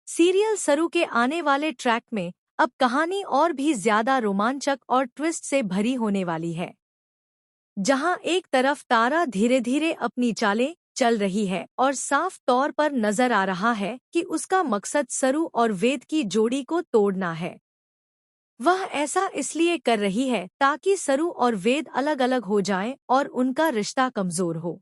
Serial सरू के आने वाले ट्रैक में अब कहानी और भी ज्यादा रोमांचक और ट्विस्ट से भरी होने वाली है। जहां एक तरफ तारा धीरे धीरे अपनी चालें चल रही है और साफ तौर पर नजर आ रहा है कि उसका मकसद सरू और वेद की जोड़ी को तोड़ना है। वह ऐसा इसलिए कर रही है ताकि सरू और वेद अलग अलग हो जाएं और उनका रिश्ता कमजोर हो।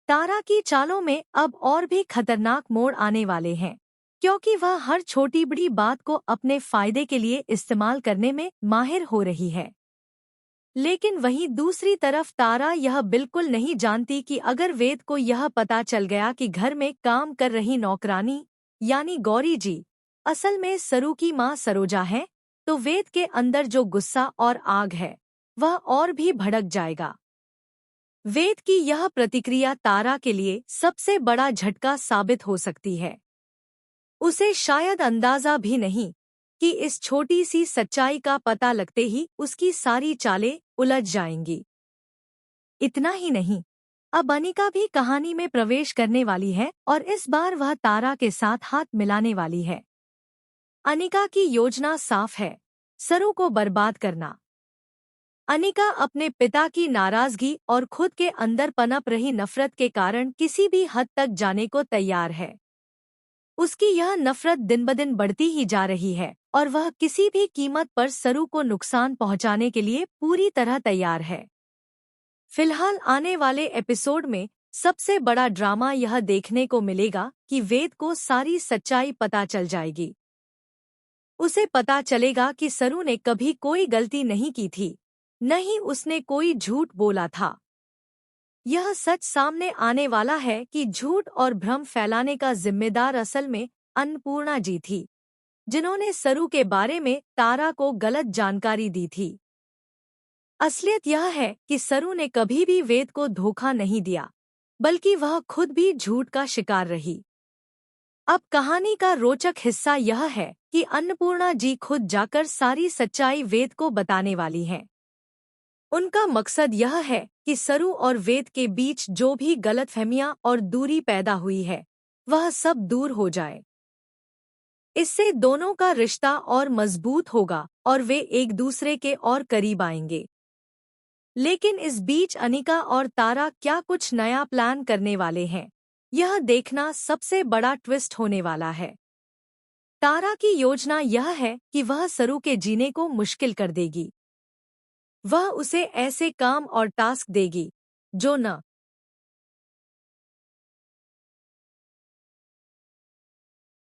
तारा की चालों में अब और भी खतरनाक मोड़ आने वाले हैं, क्योंकि वह हर छोटी बड़ी बात को अपने फायदे के लिए इस्तेमाल करने में माहिर हो रही है। लेकिन वहीं दूसरी तरफ तारा यह बिल्कुल नहीं जानती कि अगर वेद को यह पता चल गया कि घर में काम कर रही नौकरानी यानी गौरी जी असल में सरू की मां सरोजा है, तो वेद के अंदर जो गुस्सा और आग है वह और भी भड़क जाएगा। वेद की यह प्रतिक्रिया तारा के लिए सबसे बड़ा झटका साबित हो सकती है। उसे शायद अंदाजा भी नहीं कि इस छोटी सी सच्चाई का पता लगते ही उसकी सारी चालें उलझ जाएंगी। इतना ही नहीं, अब अनिका भी कहानी में प्रवेश करने वाली है और इस बार वह तारा के साथ हाथ मिलाने वाली है। अनिका की योजना साफ है, सरू को बर्बाद करना। अनिका अपने पिता की नाराजगी और खुद के अंदर पनप रही नफरत के कारण किसी भी हद तक जाने को तैयार है। उसकी यह नफरत दिन ब दिन बढ़ती ही जा रही है और वह किसी भी कीमत पर सरू को नुकसान पहुंचाने के लिए पूरी तरह तैयार है। फिलहाल आने वाले एपिसोड में सबसे बड़ा ड्रामा यह देखने को मिलेगा कि वेद को सारी सच्चाई पता चल जाएगी। उसे पता चलेगा कि सरू ने कभी कोई गलती नहीं की थी, न ही उसने कोई झूठ बोला था। यह सच सामने आने वाला है कि झूठ और भ्रम फैलाने का जिम्मेदार असल में अन्नपूर्णा जी थी, जिन्होंने सरू के बारे में तारा को गलत जानकारी दी थी। असलियत यह है कि सरू ने कभी भी वेद को धोखा नहीं दिया, बल्कि वह खुद भी झूठ का शिकार रही। अब कहानी का रोचक हिस्सा यह है कि अन्नपूर्णा जी खुद जाकर सारी सच्चाई वेद को बताने वाली हैं। उनका मकसद यह है कि सरू और वेद के बीच जो भी गलतफहमियां और दूरी पैदा हुई है वह सब दूर हो जाए। इससे दोनों का रिश्ता और मजबूत होगा और वे एक दूसरे के और करीब आएंगे। लेकिन इस बीच अनिका और तारा क्या कुछ नया प्लान करने वाले हैं, यह देखना सबसे बड़ा ट्विस्ट होने वाला है। तारा की योजना यह है कि वह सरू के जीने को मुश्किल कर देगी। वह उसे ऐसे काम और टास्क देगी जो न